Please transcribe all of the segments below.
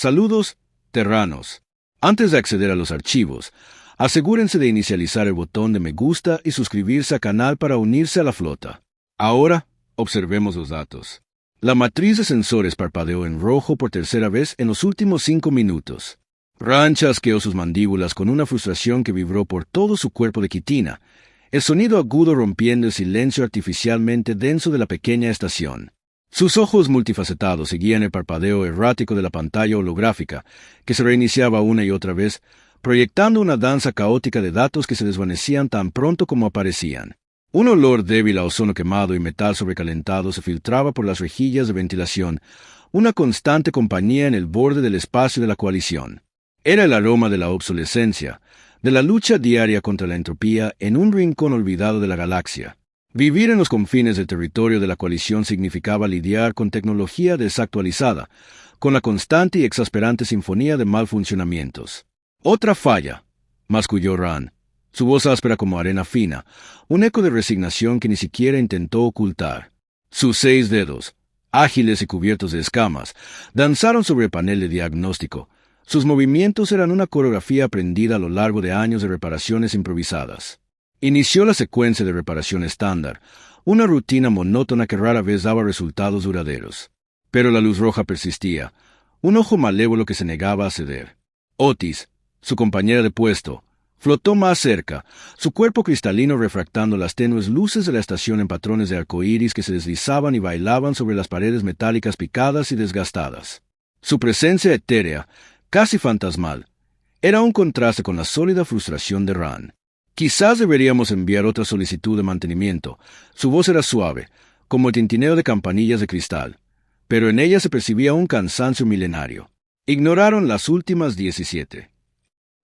Saludos, terranos. Antes de acceder a los archivos, asegúrense de inicializar el botón de me gusta y suscribirse al canal para unirse a la flota. Ahora, observemos los datos. La matriz de sensores parpadeó en rojo por tercera vez en los últimos 5 minutos. Ran chasqueó sus mandíbulas con una frustración que vibró por todo su cuerpo de quitina, el sonido agudo rompiendo el silencio artificialmente denso de la pequeña estación. Sus ojos multifacetados seguían el parpadeo errático de la pantalla holográfica, que se reiniciaba una y otra vez, proyectando una danza caótica de datos que se desvanecían tan pronto como aparecían. Un olor débil a ozono quemado y metal sobrecalentado se filtraba por las rejillas de ventilación, una constante compañía en el borde del espacio de la coalición. Era el aroma de la obsolescencia, de la lucha diaria contra la entropía en un rincón olvidado de la galaxia. Vivir en los confines del territorio de la coalición significaba lidiar con tecnología desactualizada, con la constante y exasperante sinfonía de malfuncionamientos. «Otra falla», masculló Ran, su voz áspera como arena fina, un eco de resignación que ni siquiera intentó ocultar. Sus 6 dedos, ágiles y cubiertos de escamas, danzaron sobre el panel de diagnóstico. Sus movimientos eran una coreografía aprendida a lo largo de años de reparaciones improvisadas. Inició la secuencia de reparación estándar, una rutina monótona que rara vez daba resultados duraderos. Pero la luz roja persistía, un ojo malévolo que se negaba a ceder. Otis, su compañera de puesto, flotó más cerca, su cuerpo cristalino refractando las tenues luces de la estación en patrones de arcoíris que se deslizaban y bailaban sobre las paredes metálicas picadas y desgastadas. Su presencia etérea, casi fantasmal, era un contraste con la sólida frustración de Ran. «Quizás deberíamos enviar otra solicitud de mantenimiento». Su voz era suave, como el tintineo de campanillas de cristal, pero en ella se percibía un cansancio milenario. Ignoraron las últimas 17.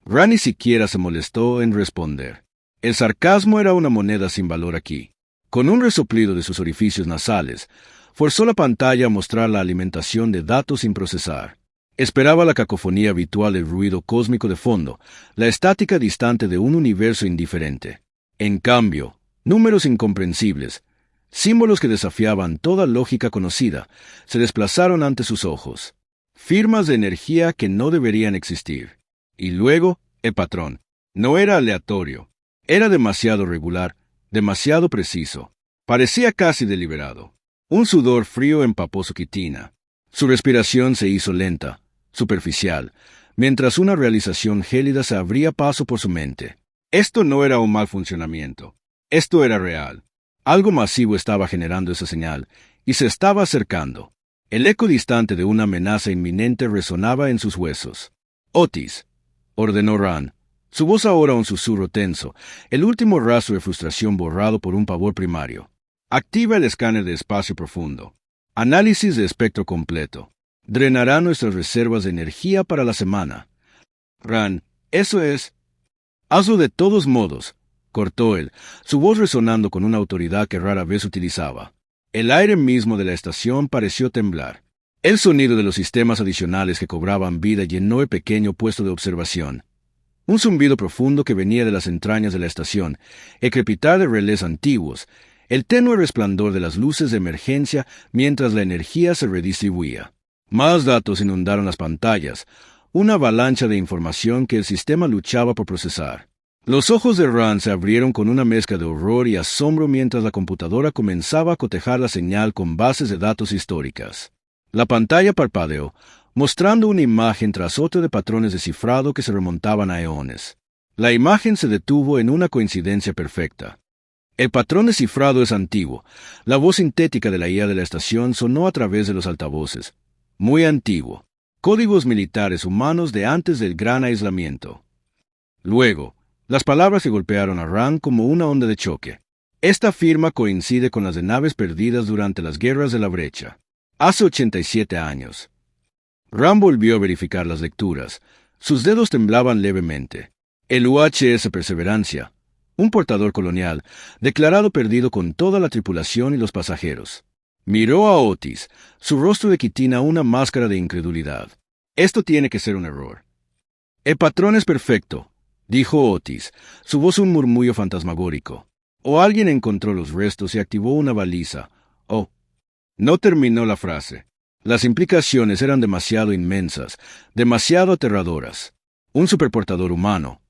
Ran ni siquiera se molestó en responder. El sarcasmo era una moneda sin valor aquí. Con un resoplido de sus orificios nasales, forzó la pantalla a mostrar la alimentación de datos sin procesar. Esperaba la cacofonía habitual del ruido cósmico de fondo, la estática distante de un universo indiferente. En cambio, números incomprensibles, símbolos que desafiaban toda lógica conocida, se desplazaron ante sus ojos. Firmas de energía que no deberían existir. Y luego, el patrón. No era aleatorio. Era demasiado regular, demasiado preciso. Parecía casi deliberado. Un sudor frío empapó su quitina. Su respiración se hizo lenta, superficial, mientras una realización gélida se abría paso por su mente. Esto no era un mal funcionamiento. Esto era real. Algo masivo estaba generando esa señal, y se estaba acercando. El eco distante de una amenaza inminente resonaba en sus huesos. «Otis», ordenó Ran, su voz ahora un susurro tenso, el último rastro de frustración borrado por un pavor primario. «Activa el escáner de espacio profundo. Análisis de espectro completo. Drenará nuestras reservas de energía para la semana». «Ran, eso es». «Hazlo de todos modos», cortó él, su voz resonando con una autoridad que rara vez utilizaba. El aire mismo de la estación pareció temblar. El sonido de los sistemas adicionales que cobraban vida llenó el pequeño puesto de observación. Un zumbido profundo que venía de las entrañas de la estación, el crepitar de relés antiguos, el tenue resplandor de las luces de emergencia mientras la energía se redistribuía. Más datos inundaron las pantallas, una avalancha de información que el sistema luchaba por procesar. Los ojos de Ran se abrieron con una mezcla de horror y asombro mientras la computadora comenzaba a cotejar la señal con bases de datos históricas. La pantalla parpadeó, mostrando una imagen tras otra de patrones de cifrado que se remontaban a eones. La imagen se detuvo en una coincidencia perfecta. El patrón de cifrado es antiguo. La voz sintética de la IA de la estación sonó a través de los altavoces. Muy antiguo. Códigos militares humanos de antes del gran aislamiento. Luego, las palabras se golpearon a Ran como una onda de choque. Esta firma coincide con las de naves perdidas durante las guerras de la brecha. Hace 87 años. Ran volvió a verificar las lecturas. Sus dedos temblaban levemente. El UHS Perseverancia, un portador colonial, declarado perdido con toda la tripulación y los pasajeros. Miró a Otis, su rostro de quitina una máscara de incredulidad. Esto tiene que ser un error. El patrón es perfecto, dijo Otis, su voz un murmullo fantasmagórico. O alguien encontró los restos y activó una baliza. Oh. No terminó la frase. Las implicaciones eran demasiado inmensas, demasiado aterradoras. Un superportador humano,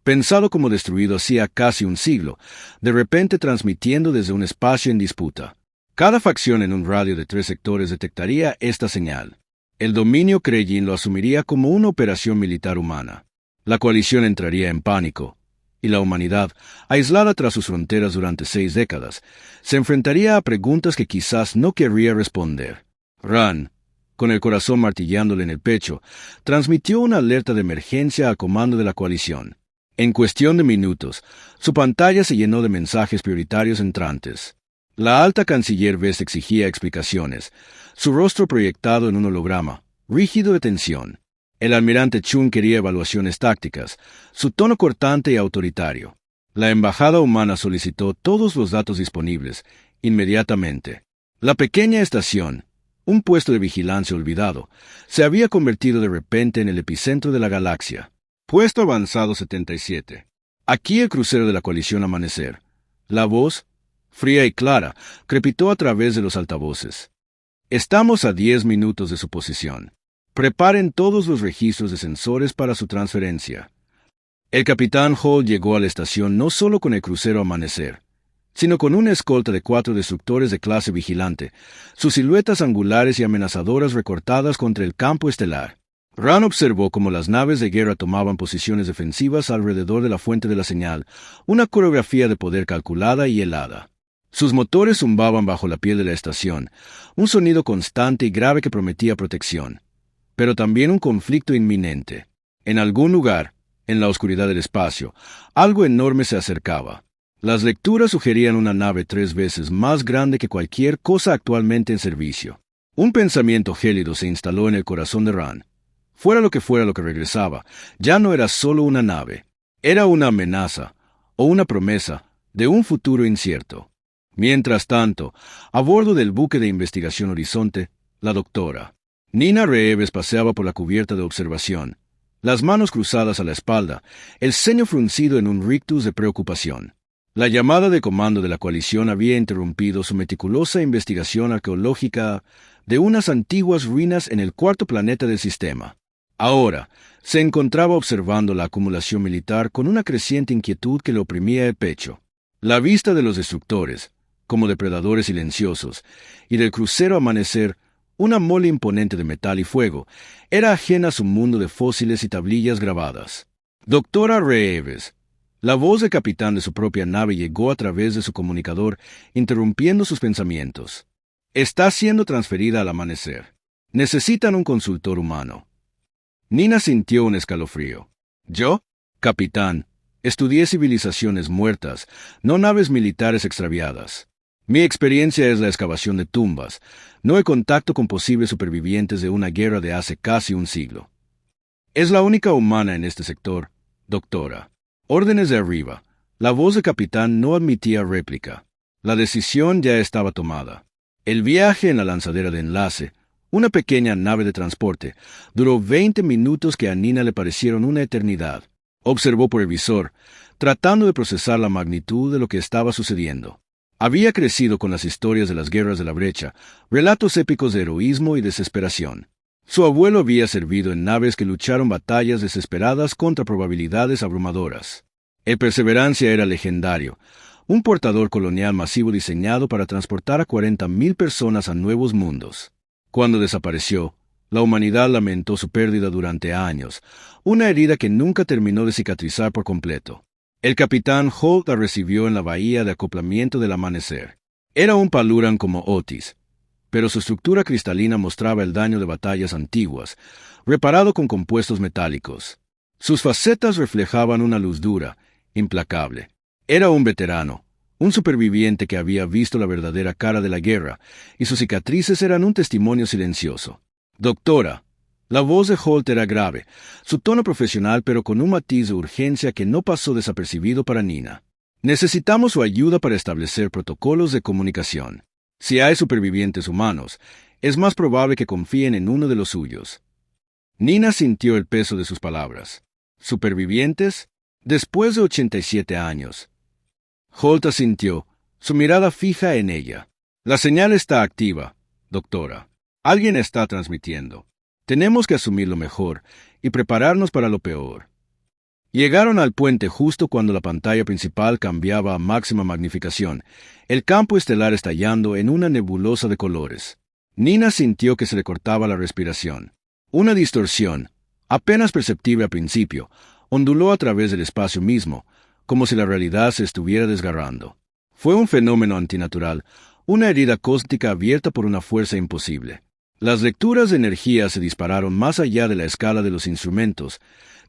pensado como destruido hacía casi un siglo, de repente transmitiendo desde un espacio en disputa. Cada facción en un radio de 3 sectores detectaría esta señal. El dominio Krellin lo asumiría como una operación militar humana. La coalición entraría en pánico, y la humanidad, aislada tras sus fronteras durante 6 décadas, se enfrentaría a preguntas que quizás no querría responder. Rand, con el corazón martillándole en el pecho, transmitió una alerta de emergencia al comando de la coalición. En cuestión de minutos, su pantalla se llenó de mensajes prioritarios entrantes. La alta canciller Vest exigía explicaciones, su rostro proyectado en un holograma, rígido de tensión. El almirante Chun quería evaluaciones tácticas, su tono cortante y autoritario. La embajada humana solicitó todos los datos disponibles, inmediatamente. La pequeña estación, un puesto de vigilancia olvidado, se había convertido de repente en el epicentro de la galaxia. Puesto avanzado 77. Aquí el crucero de la coalición Amanecer. La voz, fría y clara, crepitó a través de los altavoces. Estamos a 10 minutos de su posición. Preparen todos los registros de sensores para su transferencia. El capitán Hall llegó a la estación no solo con el crucero Amanecer, sino con una escolta de 4 destructores de clase vigilante, sus siluetas angulares y amenazadoras recortadas contra el campo estelar. Rand observó cómo las naves de guerra tomaban posiciones defensivas alrededor de la fuente de la señal, una coreografía de poder calculada y helada. Sus motores zumbaban bajo la piel de la estación, un sonido constante y grave que prometía protección, pero también un conflicto inminente. En algún lugar, en la oscuridad del espacio, algo enorme se acercaba. Las lecturas sugerían una nave 3 veces más grande que cualquier cosa actualmente en servicio. Un pensamiento gélido se instaló en el corazón de Rand. Fuera lo que regresaba, ya no era solo una nave. Era una amenaza, o una promesa, de un futuro incierto. Mientras tanto, a bordo del buque de investigación Horizonte, la doctora Nina Reeves paseaba por la cubierta de observación, las manos cruzadas a la espalda, el ceño fruncido en un rictus de preocupación. La llamada de comando de la coalición había interrumpido su meticulosa investigación arqueológica de unas antiguas ruinas en el 4º planeta del sistema. Ahora, se encontraba observando la acumulación militar con una creciente inquietud que le oprimía el pecho. La vista de los destructores, como depredadores silenciosos, y del crucero Amanecer, una mole imponente de metal y fuego, era ajena a su mundo de fósiles y tablillas grabadas. Doctora Reeves. La voz del capitán de su propia nave llegó a través de su comunicador, interrumpiendo sus pensamientos. Está siendo transferida al Amanecer. Necesitan un consultor humano. Nina sintió un escalofrío. ¿Yo? Capitán, estudié civilizaciones muertas, no naves militares extraviadas. Mi experiencia es la excavación de tumbas, no el contacto con posibles supervivientes de una guerra de hace casi un siglo. Es la única humana en este sector, doctora. Órdenes de arriba. La voz del capitán no admitía réplica. La decisión ya estaba tomada. El viaje en la lanzadera de enlace, una pequeña nave de transporte, duró 20 minutos que a Nina le parecieron una eternidad. Observó por el visor, tratando de procesar la magnitud de lo que estaba sucediendo. Había crecido con las historias de las guerras de la brecha, relatos épicos de heroísmo y desesperación. Su abuelo había servido en naves que lucharon batallas desesperadas contra probabilidades abrumadoras. El Perseverancia era legendario, un portador colonial masivo diseñado para transportar a 40,000 personas a nuevos mundos. Cuando desapareció, la humanidad lamentó su pérdida durante años, una herida que nunca terminó de cicatrizar por completo. El capitán Holt la recibió en la bahía de acoplamiento del Amanecer. Era un Paluran como Otis, pero su estructura cristalina mostraba el daño de batallas antiguas, reparado con compuestos metálicos. Sus facetas reflejaban una luz dura, implacable. Era un veterano, un superviviente que había visto la verdadera cara de la guerra, y sus cicatrices eran un testimonio silencioso. Doctora. La voz de Holt era grave, su tono profesional pero con un matiz de urgencia que no pasó desapercibido para Nina. Necesitamos su ayuda para establecer protocolos de comunicación. Si hay supervivientes humanos, es más probable que confíen en uno de los suyos. Nina sintió el peso de sus palabras. ¿Supervivientes? Después de 87 años. Holt asintió, su mirada fija en ella. La señal está activa, doctora. Alguien está transmitiendo. Tenemos que asumir lo mejor y prepararnos para lo peor. Llegaron al puente justo cuando la pantalla principal cambiaba a máxima magnificación, el campo estelar estallando en una nebulosa de colores. Nina sintió que se le cortaba la respiración. Una distorsión, apenas perceptible al principio, onduló a través del espacio mismo, como si la realidad se estuviera desgarrando. Fue un fenómeno antinatural, una herida cósmica abierta por una fuerza imposible. Las lecturas de energía se dispararon más allá de la escala de los instrumentos.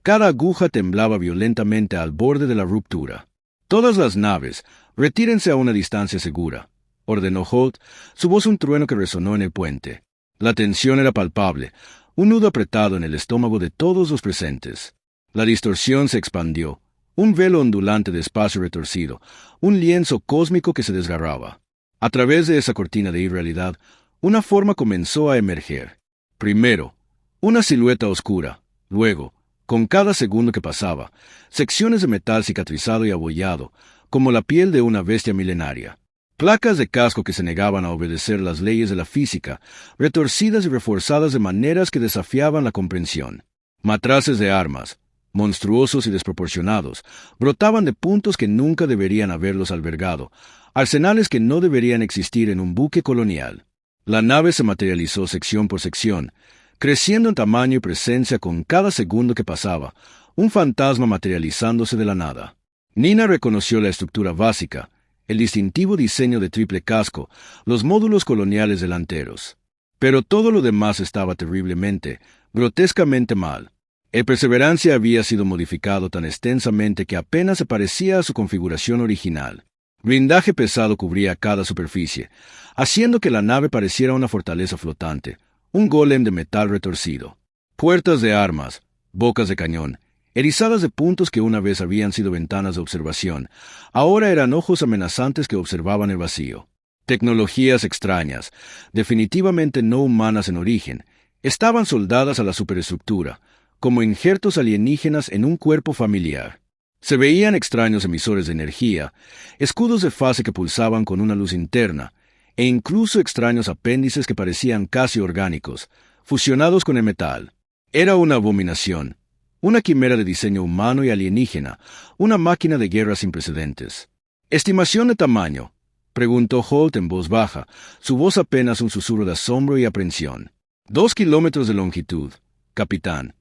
Cada aguja temblaba violentamente al borde de la ruptura. Todas las naves, retírense a una distancia segura, ordenó Holt, su voz un trueno que resonó en el puente. La tensión era palpable, un nudo apretado en el estómago de todos los presentes. La distorsión se expandió, un velo ondulante de espacio retorcido, un lienzo cósmico que se desgarraba. A través de esa cortina de irrealidad, una forma comenzó a emerger. Primero, una silueta oscura, luego, con cada segundo que pasaba, secciones de metal cicatrizado y abollado, como la piel de una bestia milenaria. Placas de casco que se negaban a obedecer las leyes de la física, retorcidas y reforzadas de maneras que desafiaban la comprensión. Matraces de armas, monstruosos y desproporcionados, brotaban de puntos que nunca deberían haberlos albergado, arsenales que no deberían existir en un buque colonial. La nave se materializó sección por sección, creciendo en tamaño y presencia con cada segundo que pasaba, un fantasma materializándose de la nada. Nina reconoció la estructura básica, el distintivo diseño de triple casco, los módulos coloniales delanteros. Pero todo lo demás estaba terriblemente, grotescamente mal. El Perseverancia había sido modificado tan extensamente que apenas se parecía a su configuración original. Blindaje pesado cubría cada superficie, haciendo que la nave pareciera una fortaleza flotante, un golem de metal retorcido. Puertas de armas, bocas de cañón, erizadas de puntos que una vez habían sido ventanas de observación, ahora eran ojos amenazantes que observaban el vacío. Tecnologías extrañas, definitivamente no humanas en origen, estaban soldadas a la superestructura, como injertos alienígenas en un cuerpo familiar. Se veían extraños emisores de energía, escudos de fase que pulsaban con una luz interna, e incluso extraños apéndices que parecían casi orgánicos, fusionados con el metal. Era una abominación, una quimera de diseño humano y alienígena, una máquina de guerra sin precedentes. ¿Estimación de tamaño?, preguntó Holt en voz baja, su voz apenas un susurro de asombro y aprensión. 2 kilómetros de longitud, capitán,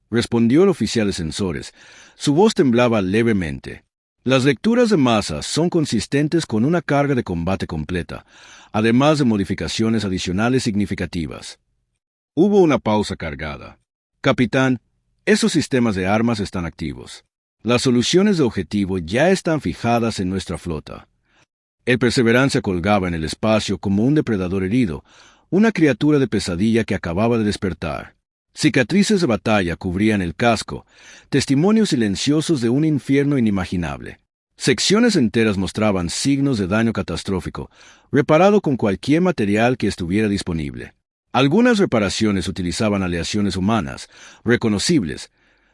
respondió el oficial de sensores. Su voz temblaba levemente. Las lecturas de masa son consistentes con una carga de combate completa, además de modificaciones adicionales significativas. Hubo una pausa cargada. Capitán, esos sistemas de armas están activos. Las soluciones de objetivo ya están fijadas en nuestra flota. El Perseverancia colgaba en el espacio como un depredador herido, una criatura de pesadilla que acababa de despertar. Cicatrices de batalla cubrían el casco, testimonios silenciosos de un infierno inimaginable. Secciones enteras mostraban signos de daño catastrófico, reparado con cualquier material que estuviera disponible. Algunas reparaciones utilizaban aleaciones humanas, reconocibles,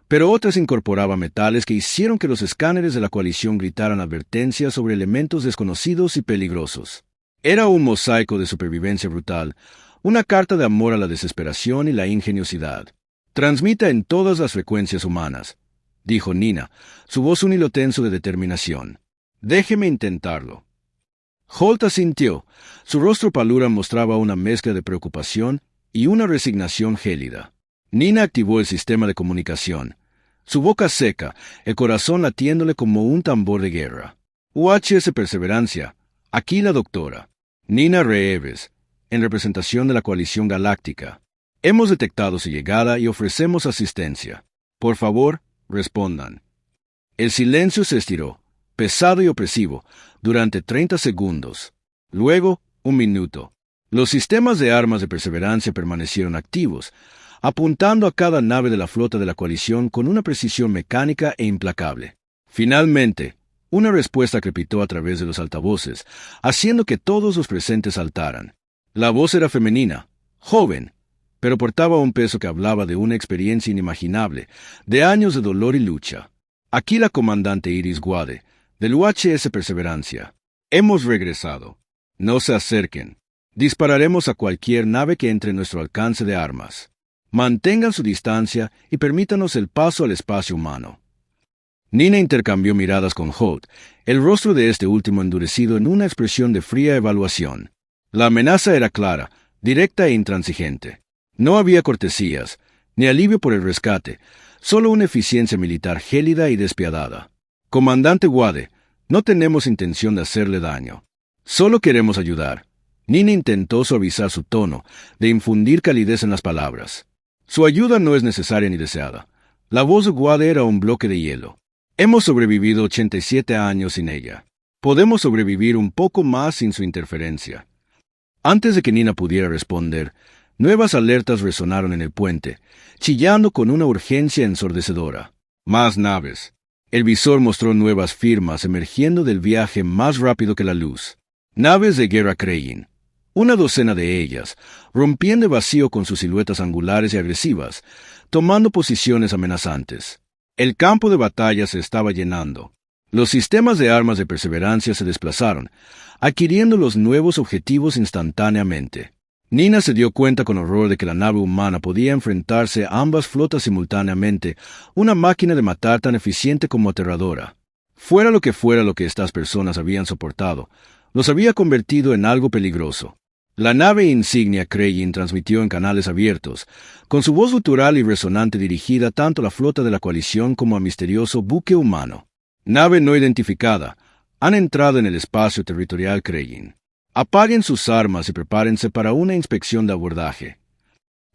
pero otras incorporaban metales que hicieron que los escáneres de la coalición gritaran advertencias sobre elementos desconocidos y peligrosos. Era un mosaico de supervivencia brutal, una carta de amor a la desesperación y la ingeniosidad. Transmita en todas las frecuencias humanas, dijo Nina, su voz un hilo tenso de determinación. Déjeme intentarlo. Holt asintió. Su rostro pálida mostraba una mezcla de preocupación y una resignación gélida. Nina activó el sistema de comunicación. Su boca seca, el corazón latiéndole como un tambor de guerra. UHS Perseverancia, aquí la doctora. Nina Reeves, en representación de la Coalición Galáctica. Hemos detectado su llegada y ofrecemos asistencia. Por favor, respondan. El silencio se estiró, pesado y opresivo, durante 30 segundos. Luego, 1 minuto. Los sistemas de armas de Perseverancia permanecieron activos, apuntando a cada nave de la flota de la coalición con una precisión mecánica e implacable. Finalmente, una respuesta crepitó a través de los altavoces, haciendo que todos los presentes saltaran. La voz era femenina, joven, pero portaba un peso que hablaba de una experiencia inimaginable, de años de dolor y lucha. Aquí la comandante Iris Guade, del UHS Perseverancia. Hemos regresado. No se acerquen. Dispararemos a cualquier nave que entre en nuestro alcance de armas. Mantengan su distancia y permítanos el paso al espacio humano. Nina intercambió miradas con Holt, el rostro de este último endurecido en una expresión de fría evaluación. La amenaza era clara, directa e intransigente. No había cortesías, ni alivio por el rescate, solo una eficiencia militar gélida y despiadada. Comandante Wade, no tenemos intención de hacerle daño. Solo queremos ayudar. Nina intentó suavizar su tono, de infundir calidez en las palabras. Su ayuda no es necesaria ni deseada. La voz de Wade era un bloque de hielo. Hemos sobrevivido 87 años sin ella. Podemos sobrevivir un poco más sin su interferencia. Antes de que Nina pudiera responder, nuevas alertas resonaron en el puente, chillando con una urgencia ensordecedora. Más naves. El visor mostró nuevas firmas emergiendo del viaje más rápido que la luz. Naves de guerra Kreyin. Una docena de ellas, rompiendo el vacío con sus siluetas angulares y agresivas, tomando posiciones amenazantes. El campo de batalla se estaba llenando. Los sistemas de armas de perseverancia se desplazaron, adquiriendo los nuevos objetivos instantáneamente. Nina se dio cuenta con horror de que la nave humana podía enfrentarse a ambas flotas simultáneamente, una máquina de matar tan eficiente como aterradora. Fuera lo que estas personas habían soportado, los había convertido en algo peligroso. La nave insignia Kreyin transmitió en canales abiertos, con su voz gutural y resonante dirigida tanto a la flota de la coalición como al misterioso buque humano. Nave no identificada. Han entrado en el espacio territorial Kreyin. Apaguen sus armas y prepárense para una inspección de abordaje.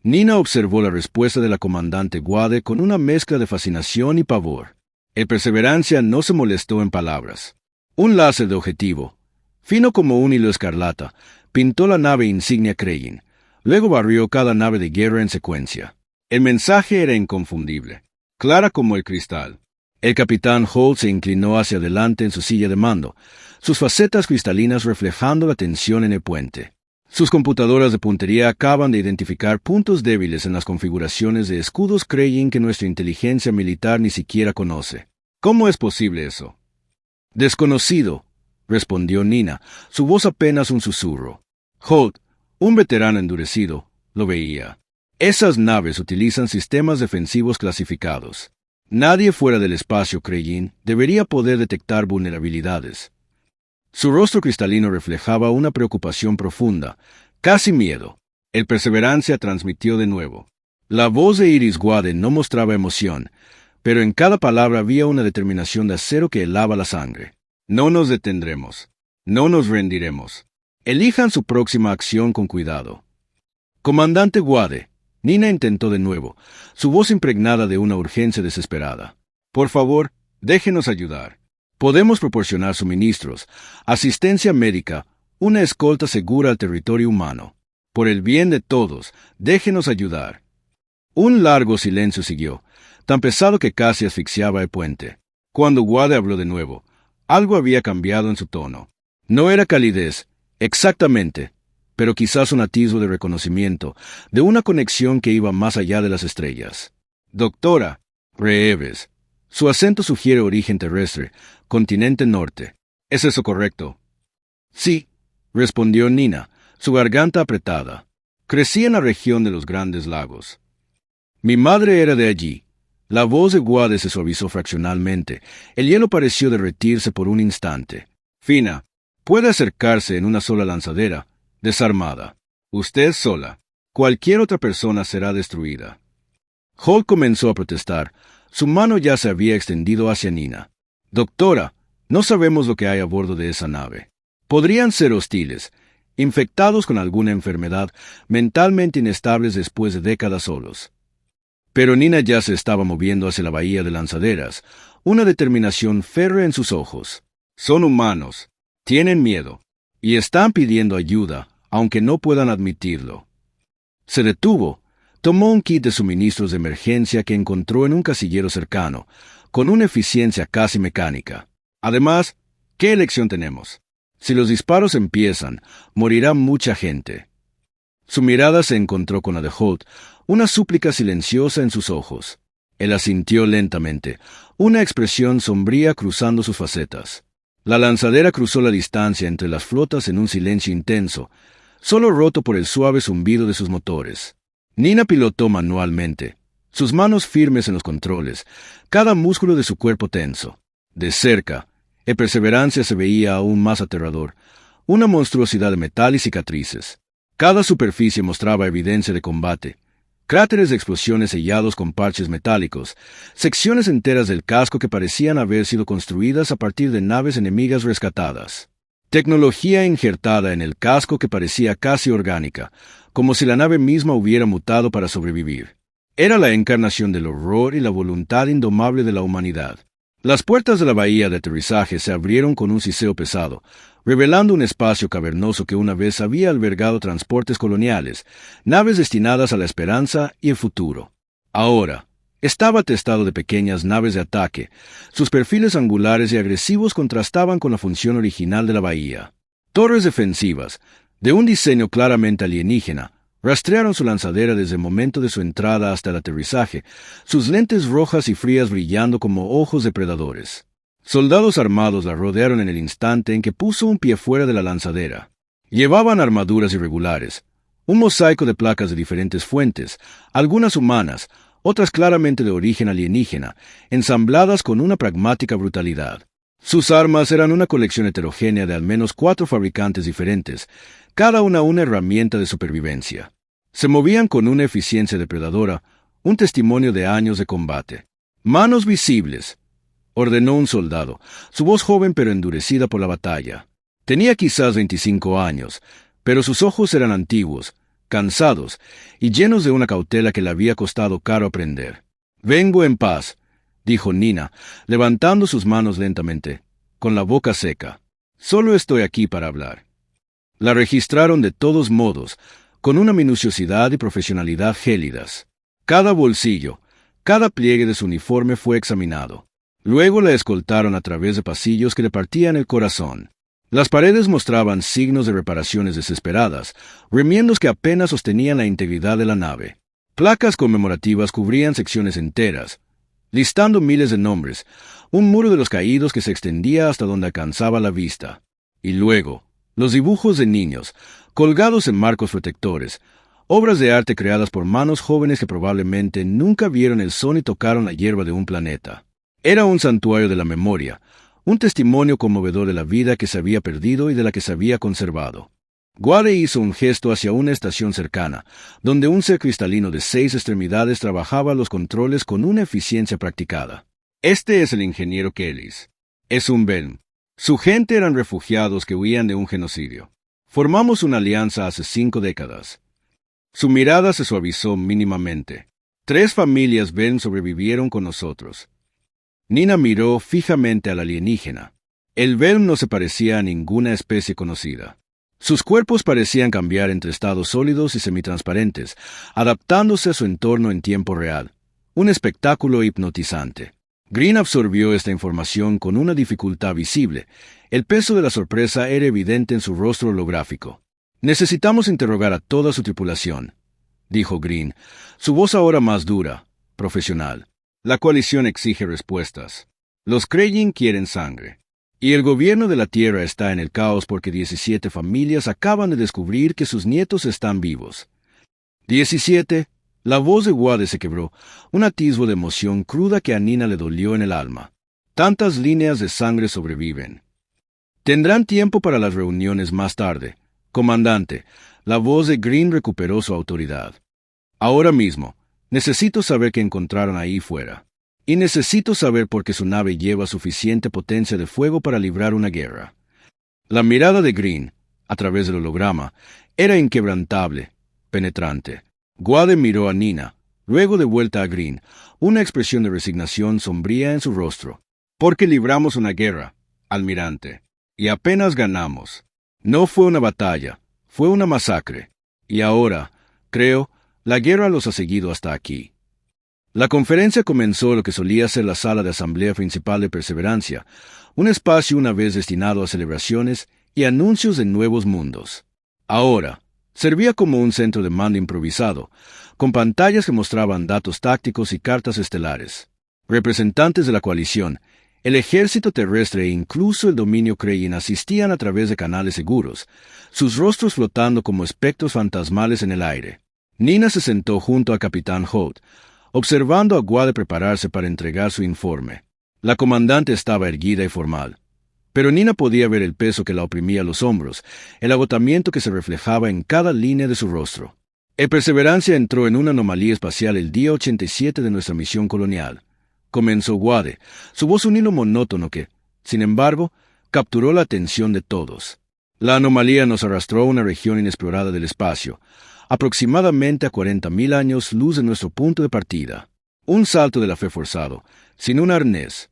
Nina observó la respuesta de la comandante Wade con una mezcla de fascinación y pavor. El Perseverancia no se molestó en palabras. Un láser de objetivo, fino como un hilo escarlata, pintó la nave insignia Kreyin. Luego barrió cada nave de guerra en secuencia. El mensaje era inconfundible, clara como el cristal. El capitán Holt se inclinó hacia adelante en su silla de mando, sus facetas cristalinas reflejando la tensión en el puente. Sus computadoras de puntería acaban de identificar puntos débiles en las configuraciones de escudos Kreyin que nuestra inteligencia militar ni siquiera conoce. ¿Cómo es posible eso? Desconocido, respondió Nina, su voz apenas un susurro. Holt, un veterano endurecido, lo veía. Esas naves utilizan sistemas defensivos clasificados. Nadie fuera del espacio Kreyin debería poder detectar vulnerabilidades. Su rostro cristalino reflejaba una preocupación profunda, casi miedo. El Perseverancia transmitió de nuevo. La voz de Iris Wade no mostraba emoción, pero en cada palabra había una determinación de acero que helaba la sangre. No nos detendremos. No nos rendiremos. Elijan su próxima acción con cuidado. Comandante Wade, Nina intentó de nuevo, su voz impregnada de una urgencia desesperada. Por favor, déjenos ayudar. Podemos proporcionar suministros, asistencia médica, una escolta segura al territorio humano. Por el bien de todos, déjenos ayudar. Un largo silencio siguió, tan pesado que casi asfixiaba el puente. Cuando Wade habló de nuevo, algo había cambiado en su tono. No era calidez, exactamente, pero quizás un atisbo de reconocimiento, de una conexión que iba más allá de las estrellas. Doctora, Reeves. Su acento sugiere origen terrestre, continente norte. ¿Es eso correcto? Sí, respondió Nina, su garganta apretada. Crecí en la región de los Grandes Lagos. Mi madre era de allí. La voz de Wade se suavizó fraccionalmente. El hielo pareció derretirse por un instante. Fina, puede acercarse en una sola lanzadera, desarmada. Usted sola. Cualquier otra persona será destruida. Holt comenzó a protestar. Su mano ya se había extendido hacia Nina. Doctora, no sabemos lo que hay a bordo de esa nave. Podrían ser hostiles, infectados con alguna enfermedad, mentalmente inestables después de décadas solos. Pero Nina ya se estaba moviendo hacia la bahía de lanzaderas, una determinación férrea en sus ojos. Son humanos, tienen miedo, y están pidiendo ayuda, aunque no puedan admitirlo. Se detuvo, tomó un kit de suministros de emergencia que encontró en un casillero cercano, con una eficiencia casi mecánica. Además, ¿qué elección tenemos? Si los disparos empiezan, morirá mucha gente. Su mirada se encontró con la de Holt, una súplica silenciosa en sus ojos. Él asintió lentamente, una expresión sombría cruzando sus facetas. La lanzadera cruzó la distancia entre las flotas en un silencio intenso. solo roto por el suave zumbido de sus motores. Nina pilotó manualmente, sus manos firmes en los controles, cada músculo de su cuerpo tenso. De cerca, el Perseverancia se veía aún más aterrador, una monstruosidad de metal y cicatrices. Cada superficie mostraba evidencia de combate, cráteres de explosiones sellados con parches metálicos, secciones enteras del casco que parecían haber sido construidas a partir de naves enemigas rescatadas. Tecnología injertada en el casco que parecía casi orgánica, como si la nave misma hubiera mutado para sobrevivir. Era la encarnación del horror y la voluntad indomable de la humanidad. Las puertas de la bahía de aterrizaje se abrieron con un siseo pesado, revelando un espacio cavernoso que una vez había albergado transportes coloniales, naves destinadas a la esperanza y el futuro. Ahora, estaba atestado de pequeñas naves de ataque. Sus perfiles angulares y agresivos contrastaban con la función original de la bahía. Torres defensivas, de un diseño claramente alienígena, rastrearon su lanzadera desde el momento de su entrada hasta el aterrizaje, sus lentes rojas y frías brillando como ojos depredadores. Soldados armados la rodearon en el instante en que puso un pie fuera de la lanzadera. Llevaban armaduras irregulares, un mosaico de placas de diferentes fuentes, algunas humanas, otras claramente de origen alienígena, ensambladas con una pragmática brutalidad. Sus armas eran una colección heterogénea de al menos 4 fabricantes diferentes, cada una herramienta de supervivencia. Se movían con una eficiencia depredadora, un testimonio de años de combate. «Manos visibles», ordenó un soldado, su voz joven pero endurecida por la batalla. Tenía quizás 25 años, pero sus ojos eran antiguos, cansados y llenos de una cautela que le había costado caro aprender. «Vengo en paz», dijo Nina, levantando sus manos lentamente, con la boca seca. «Solo estoy aquí para hablar». La registraron de todos modos, con una minuciosidad y profesionalidad gélidas. Cada bolsillo, cada pliegue de su uniforme fue examinado. Luego la escoltaron a través de pasillos que le partían el corazón. Las paredes mostraban signos de reparaciones desesperadas, remiendos que apenas sostenían la integridad de la nave. Placas conmemorativas cubrían secciones enteras, listando miles de nombres, un muro de los caídos que se extendía hasta donde alcanzaba la vista. Y luego, los dibujos de niños, colgados en marcos protectores, obras de arte creadas por manos jóvenes que probablemente nunca vieron el sol ni tocaron la hierba de un planeta. Era un santuario de la memoria, un testimonio conmovedor de la vida que se había perdido y de la que se había conservado. Wade hizo un gesto hacia una estación cercana, donde un ser cristalino de 6 extremidades trabajaba los controles con una eficiencia practicada. «Este es el ingeniero Kellys. Es un Belm. Su gente eran refugiados que huían de un genocidio. Formamos una alianza hace 5 décadas». Su mirada se suavizó mínimamente. 3 familias Belm sobrevivieron con nosotros. Nina miró fijamente al alienígena. El Belm no se parecía a ninguna especie conocida. Sus cuerpos parecían cambiar entre estados sólidos y semitransparentes, adaptándose a su entorno en tiempo real. Un espectáculo hipnotizante. Green absorbió esta información con una dificultad visible. El peso de la sorpresa era evidente en su rostro holográfico. «Necesitamos interrogar a toda su tripulación», dijo Green, su voz ahora más dura, profesional. «La coalición exige respuestas. Los Krellin quieren sangre. Y el gobierno de la Tierra está en el caos porque 17 familias acaban de descubrir que sus nietos están vivos». 17. La voz de Wade se quebró, un atisbo de emoción cruda que a Nina le dolió en el alma. Tantas líneas de sangre sobreviven. «Tendrán tiempo para las reuniones más tarde. Comandante», la voz de Green recuperó su autoridad. «Ahora mismo, necesito saber qué encontraron ahí fuera. Y necesito saber por qué su nave lleva suficiente potencia de fuego para librar una guerra». La mirada de Green, a través del holograma, era inquebrantable, penetrante. Wade miró a Nina, luego de vuelta a Green, una expresión de resignación sombría en su rostro. «Porque libramos una guerra, almirante, y apenas ganamos. No fue una batalla, fue una masacre. Y ahora, creo, la guerra los ha seguido hasta aquí». La conferencia comenzó en lo que solía ser la sala de asamblea principal de Perseverancia, un espacio una vez destinado a celebraciones y anuncios de nuevos mundos. Ahora, servía como un centro de mando improvisado, con pantallas que mostraban datos tácticos y cartas estelares. Representantes de la coalición, El ejército terrestre e incluso el dominio Kreyin asistían a través de canales seguros, sus rostros flotando como espectros fantasmales en el aire. Nina se sentó junto a Capitán Holt, observando a Guade prepararse para entregar su informe. La comandante estaba erguida y formal, pero Nina podía ver el peso que la oprimía a los hombros, el agotamiento que se reflejaba en cada línea de su rostro. El Perseverancia entró en una anomalía espacial el día 87 de nuestra misión colonial. Comenzó Guade, su voz un hilo monótono que, sin embargo, capturó la atención de todos. La anomalía nos arrastró a una región inexplorada del espacio, aproximadamente a 40.000 años luz de nuestro punto de partida. Un salto de la fe forzado, sin un arnés.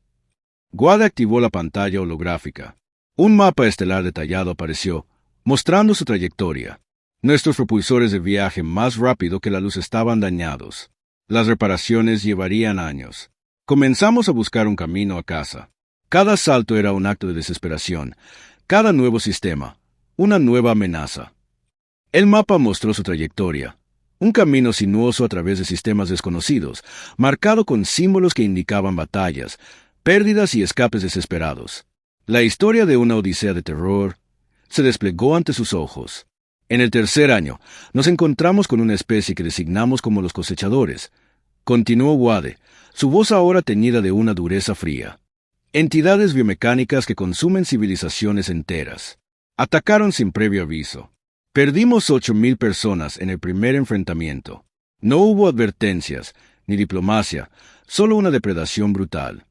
Guade activó la pantalla holográfica. Un mapa estelar detallado apareció, mostrando su trayectoria. Nuestros propulsores de viaje más rápido que la luz estaban dañados. Las reparaciones llevarían años. Comenzamos a buscar un camino a casa. Cada salto era un acto de desesperación. Cada nuevo sistema, una nueva amenaza. El mapa mostró su trayectoria. Un camino sinuoso a través de sistemas desconocidos, marcado con símbolos que indicaban batallas, pérdidas y escapes desesperados. La historia de una odisea de terror se desplegó ante sus ojos. En el tercer año, nos encontramos con una especie que designamos como los cosechadores. Continuó Guade, su voz ahora teñida de una dureza fría. Entidades biomecánicas que consumen civilizaciones enteras. Atacaron sin previo aviso. Perdimos 8.000 personas en el primer enfrentamiento. No hubo advertencias, ni diplomacia, solo una depredación brutal.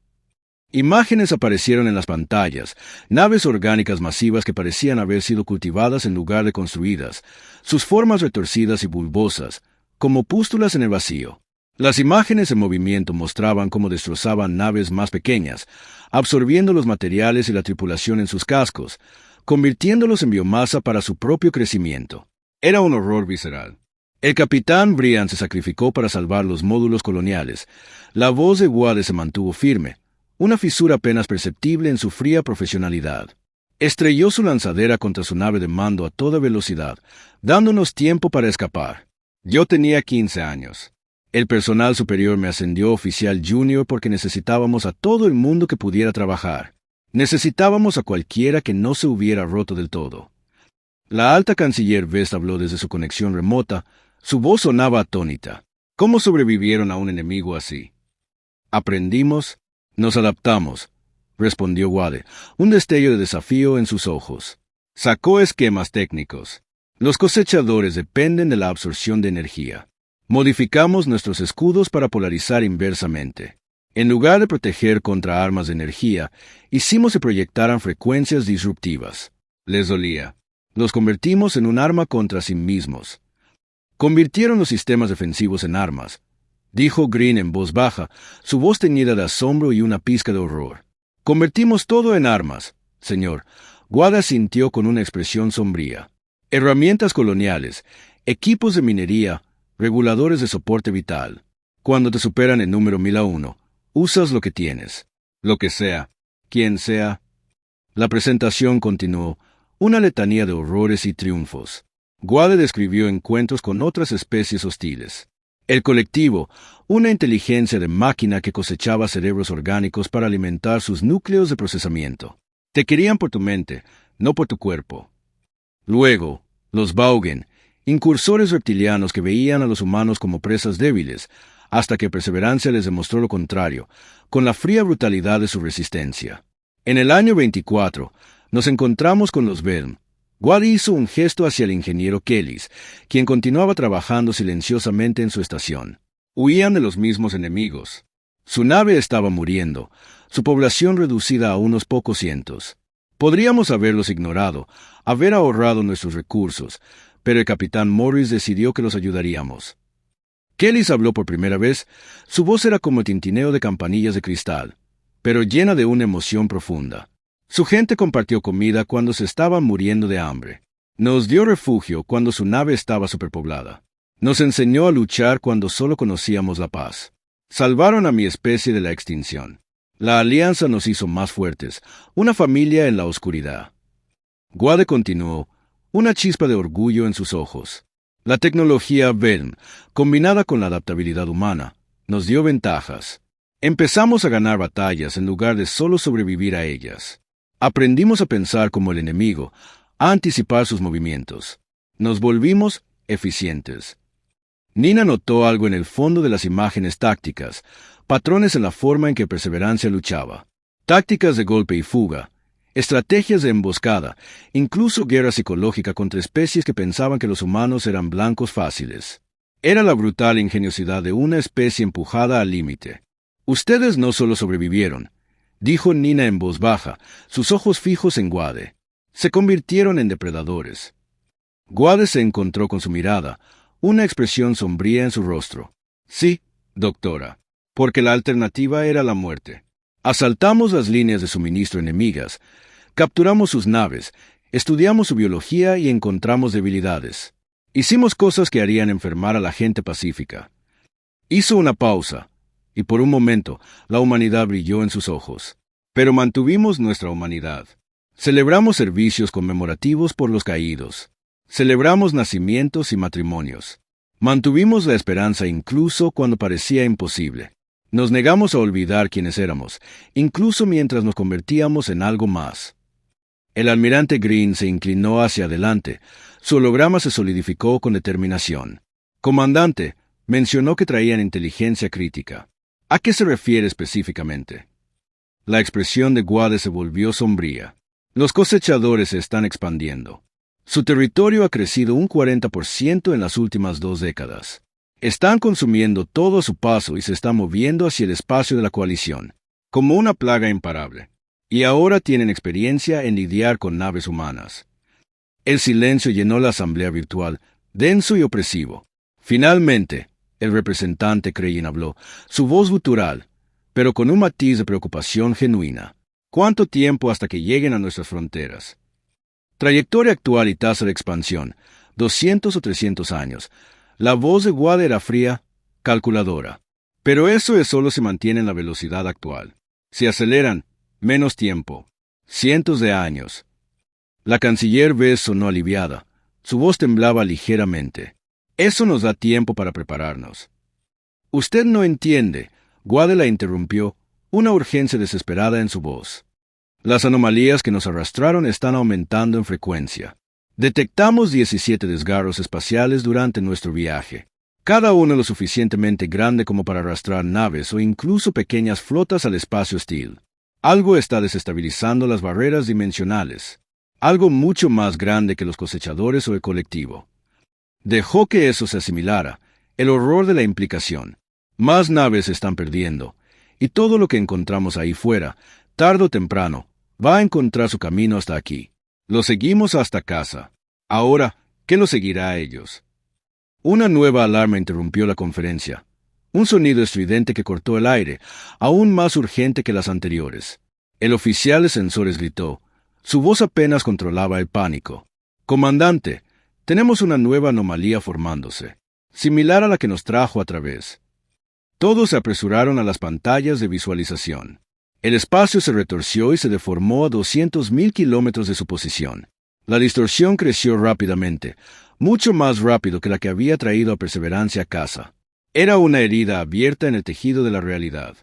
Imágenes aparecieron en las pantallas, naves orgánicas masivas que parecían haber sido cultivadas en lugar de construidas, sus formas retorcidas y bulbosas, como pústulas en el vacío. Las imágenes en movimiento mostraban cómo destrozaban naves más pequeñas, absorbiendo los materiales y la tripulación en sus cascos, convirtiéndolos en biomasa para su propio crecimiento. Era un horror visceral. El capitán Brian se sacrificó para salvar los módulos coloniales. La voz de Guade se mantuvo firme, una fisura apenas perceptible en su fría profesionalidad. Estrelló su lanzadera contra su nave de mando a toda velocidad, dándonos tiempo para escapar. Yo tenía 15 años. El personal superior me ascendió a oficial junior porque necesitábamos a todo el mundo que pudiera trabajar. Necesitábamos a cualquiera que no se hubiera roto del todo. La alta canciller Vest habló desde su conexión remota. Su voz sonaba atónita. ¿Cómo sobrevivieron a un enemigo así? Aprendimos, nos adaptamos, respondió Guade, un destello de desafío en sus ojos. Sacó esquemas técnicos. Los cosechadores dependen de la absorción de energía. Modificamos nuestros escudos para polarizar inversamente. En lugar de proteger contra armas de energía, hicimos que proyectaran frecuencias disruptivas. Les dolía. Los convertimos en un arma contra sí mismos. Convirtieron los sistemas defensivos en armas, dijo Green en voz baja, su voz teñida de asombro y una pizca de horror. Convertimos todo en armas, señor. Guade sintió con una expresión sombría. Herramientas coloniales, equipos de minería, reguladores de soporte vital. Cuando te superan en número 1001, usas lo que tienes. Lo que sea. Quien sea. La presentación continuó, una letanía de horrores y triunfos. Guade describió encuentros con otras especies hostiles. El colectivo, una inteligencia de máquina que cosechaba cerebros orgánicos para alimentar sus núcleos de procesamiento. Te querían por tu mente, no por tu cuerpo. Luego, los Baugen, incursores reptilianos que veían a los humanos como presas débiles, hasta que Perseverancia les demostró lo contrario, con la fría brutalidad de su resistencia. En el año 24, nos encontramos con los Velm. Guade hizo un gesto hacia el ingeniero Kellys, quien continuaba trabajando silenciosamente en su estación. Huían de los mismos enemigos. Su nave estaba muriendo, su población reducida a unos pocos cientos. Podríamos haberlos ignorado, haber ahorrado nuestros recursos, pero el capitán Morris decidió que los ayudaríamos. Kellys habló por primera vez, su voz era como el tintineo de campanillas de cristal, pero llena de una emoción profunda. Su gente compartió comida cuando se estaban muriendo de hambre. Nos dio refugio cuando su nave estaba superpoblada. Nos enseñó a luchar cuando solo conocíamos la paz. Salvaron a mi especie de la extinción. La alianza nos hizo más fuertes, una familia en la oscuridad. Guade continuó, una chispa de orgullo en sus ojos. La tecnología Velm, combinada con la adaptabilidad humana, nos dio ventajas. Empezamos a ganar batallas en lugar de solo sobrevivir a ellas. Aprendimos a pensar como el enemigo, a anticipar sus movimientos. Nos volvimos eficientes. Nina notó algo en el fondo de las imágenes tácticas, patrones en la forma en que Perseverancia luchaba. Tácticas de golpe y fuga, estrategias de emboscada, incluso guerra psicológica contra especies que pensaban que los humanos eran blancos fáciles. Era la brutal ingeniosidad de una especie empujada al límite. Ustedes no solo sobrevivieron, dijo Nina en voz baja, sus ojos fijos en Guade. Se convirtieron en depredadores. Guade se encontró con su mirada, una expresión sombría en su rostro. Sí, doctora, porque la alternativa era la muerte. Asaltamos las líneas de suministro enemigas, capturamos sus naves, estudiamos su biología y encontramos debilidades. Hicimos cosas que harían enfermar a la gente pacífica. Hizo una pausa, y por un momento la humanidad brilló en sus ojos. Pero mantuvimos nuestra humanidad. Celebramos servicios conmemorativos por los caídos. Celebramos nacimientos y matrimonios. Mantuvimos la esperanza incluso cuando parecía imposible. Nos negamos a olvidar quiénes éramos, incluso mientras nos convertíamos en algo más. El almirante Green se inclinó hacia adelante. Su holograma se solidificó con determinación. Comandante, mencionó que traían inteligencia crítica. ¿A qué se refiere específicamente? La expresión de Guade se volvió sombría. Los cosechadores se están expandiendo. Su territorio ha crecido un 40% en las últimas 2 décadas. Están consumiendo todo a su paso y se están moviendo hacia el espacio de la coalición, como una plaga imparable. Y ahora tienen experiencia en lidiar con naves humanas. El silencio llenó la asamblea virtual, denso y opresivo. Finalmente, el representante Creyin habló, su voz gutural, pero con un matiz de preocupación genuina. ¿Cuánto tiempo hasta que lleguen a nuestras fronteras? Trayectoria actual y tasa de expansión, 200 o 300 años. La voz de Guade era fría, calculadora. Pero eso es solo se mantiene en la velocidad actual. Si aceleran, menos tiempo. Cientos de años. La canciller Vez sonó aliviada. Su voz temblaba ligeramente. Eso nos da tiempo para prepararnos. Usted no entiende. Guade la interrumpió, una urgencia desesperada en su voz. Las anomalías que nos arrastraron están aumentando en frecuencia. Detectamos 17 desgarros espaciales durante nuestro viaje, cada uno lo suficientemente grande como para arrastrar naves o incluso pequeñas flotas al espacio hostil. Algo está desestabilizando las barreras dimensionales, algo mucho más grande que los cosechadores o el colectivo. Dejó que eso se asimilara, el horror de la implicación. Más naves se están perdiendo, y todo lo que encontramos ahí fuera, tarde o temprano, va a encontrar su camino hasta aquí. Lo seguimos hasta casa. Ahora, ¿qué lo seguirá a ellos? Una nueva alarma interrumpió la conferencia. Un sonido estridente que cortó el aire, aún más urgente que las anteriores. El oficial de sensores gritó. Su voz apenas controlaba el pánico. Comandante, tenemos una nueva anomalía formándose, similar a la que nos trajo a través. Todos se apresuraron a las pantallas de visualización. El espacio se retorció y se deformó a 200.000 kilómetros de su posición. La distorsión creció rápidamente, mucho más rápido que la que había traído a Perseverancia a casa. Era una herida abierta en el tejido de la realidad.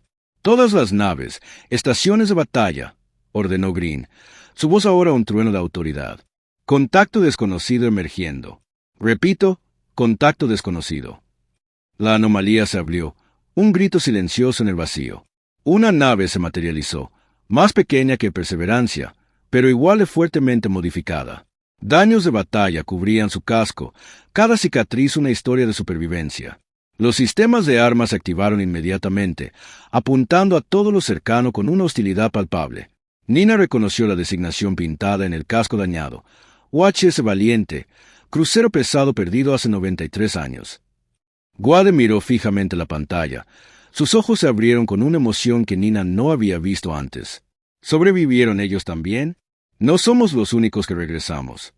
Todas las naves, estaciones de batalla, ordenó Green, su voz ahora un trueno de autoridad. Contacto desconocido emergiendo. Repito, contacto desconocido. La anomalía se abrió, un grito silencioso en el vacío. Una nave se materializó, más pequeña que Perseverancia, pero igual de fuertemente modificada. Daños de batalla cubrían su casco, cada cicatriz una historia de supervivencia. Los sistemas de armas se activaron inmediatamente, apuntando a todo lo cercano con una hostilidad palpable. Nina reconoció la designación pintada en el casco dañado. UHS Valiente, crucero pesado perdido hace 93 años. Guade miró fijamente la pantalla. Sus ojos se abrieron con una emoción que Nina no había visto antes. ¿Sobrevivieron ellos también? No somos los únicos que regresamos.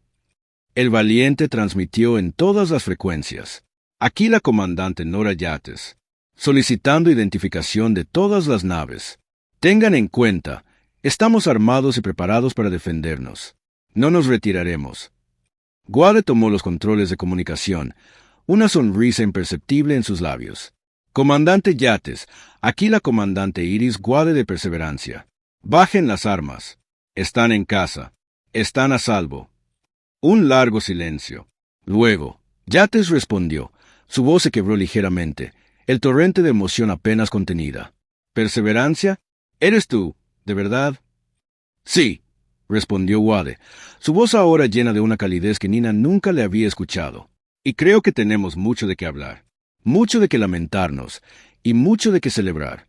El Valiente transmitió en todas las frecuencias. Aquí la comandante Nora Yates, solicitando identificación de todas las naves. Tengan en cuenta, estamos armados y preparados para defendernos. No nos retiraremos. Guade tomó los controles de comunicación, una sonrisa imperceptible en sus labios. Comandante Yates, aquí la comandante Iris Wade de Perseverancia. Bajen las armas. Están en casa. Están a salvo. Un largo silencio. Luego, Yates respondió. Su voz se quebró ligeramente, el torrente de emoción apenas contenida. ¿Perseverancia? ¿Eres tú, de verdad? Sí, respondió Wade, su voz ahora llena de una calidez que Nina nunca le había escuchado. Y creo que tenemos mucho de qué hablar, mucho de qué lamentarnos, y mucho de qué celebrar.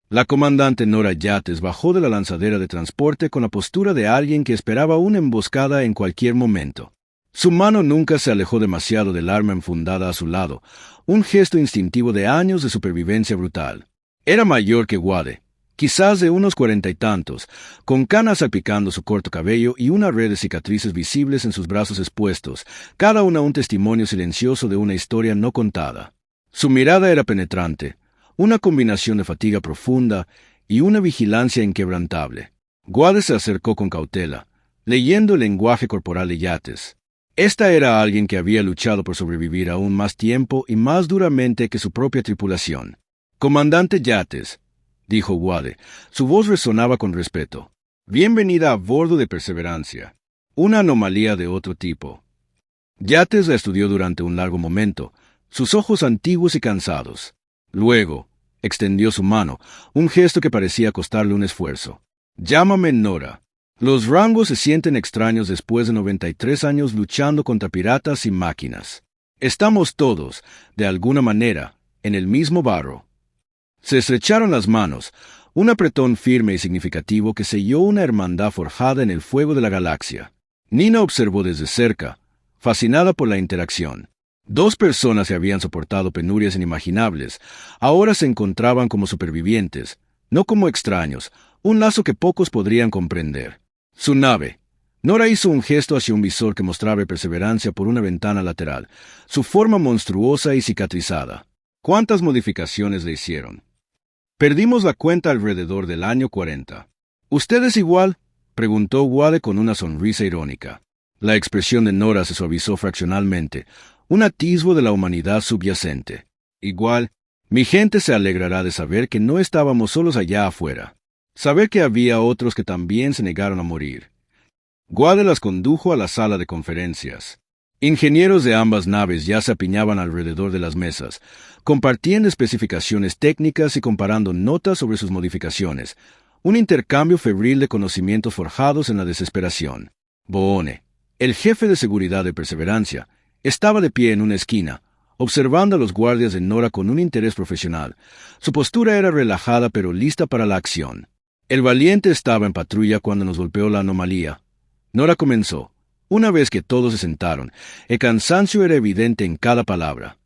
La comandante Nora Yates bajó de la lanzadera de transporte con la postura de alguien que esperaba una emboscada en cualquier momento. Su mano nunca se alejó demasiado del arma enfundada a su lado, un gesto instintivo de años de supervivencia brutal. Era mayor que Wade, quizás de unos 40 y tantos, con canas salpicando su corto cabello y una red de cicatrices visibles en sus brazos expuestos, cada una un testimonio silencioso de una historia no contada. Su mirada era penetrante, una combinación de fatiga profunda y una vigilancia inquebrantable. Wade se acercó con cautela, leyendo el lenguaje corporal de Yates. Esta era alguien que había luchado por sobrevivir aún más tiempo y más duramente que su propia tripulación. «Comandante Yates», dijo Wade. Su voz resonaba con respeto. «Bienvenida a bordo de Perseverancia. Una anomalía de otro tipo». Yates la estudió durante un largo momento, sus ojos antiguos y cansados. Luego, extendió su mano, un gesto que parecía costarle un esfuerzo. «Llámame Nora». Los rangos se sienten extraños después de 93 años luchando contra piratas y máquinas. Estamos todos, de alguna manera, en el mismo barro. Se estrecharon las manos, un apretón firme y significativo que selló una hermandad forjada en el fuego de la galaxia. Nina observó desde cerca, fascinada por la interacción. Dos personas que habían soportado penurias inimaginables, ahora se encontraban como supervivientes, no como extraños, un lazo que pocos podrían comprender. Su nave. Nora hizo un gesto hacia un visor que mostraba Perseverancia por una ventana lateral, su forma monstruosa y cicatrizada. ¿Cuántas modificaciones le hicieron? Perdimos la cuenta alrededor del año 40. ¿Usted es igual?, preguntó Wade con una sonrisa irónica. La expresión de Nora se suavizó fraccionalmente, un atisbo de la humanidad subyacente. Igual, mi gente se alegrará de saber que no estábamos solos allá afuera. Saber que había otros que también se negaron a morir. Wade las condujo a la sala de conferencias. Ingenieros de ambas naves ya se apiñaban alrededor de las mesas, compartían especificaciones técnicas y comparando notas sobre sus modificaciones, un intercambio febril de conocimientos forjados en la desesperación. Boone, el jefe de seguridad de Perseverancia, estaba de pie en una esquina, observando a los guardias de Nora con un interés profesional. Su postura era relajada pero lista para la acción. El valiente estaba en patrulla cuando nos golpeó la anomalía. Nora comenzó. Una vez que todos se sentaron, el cansancio era evidente en cada palabra.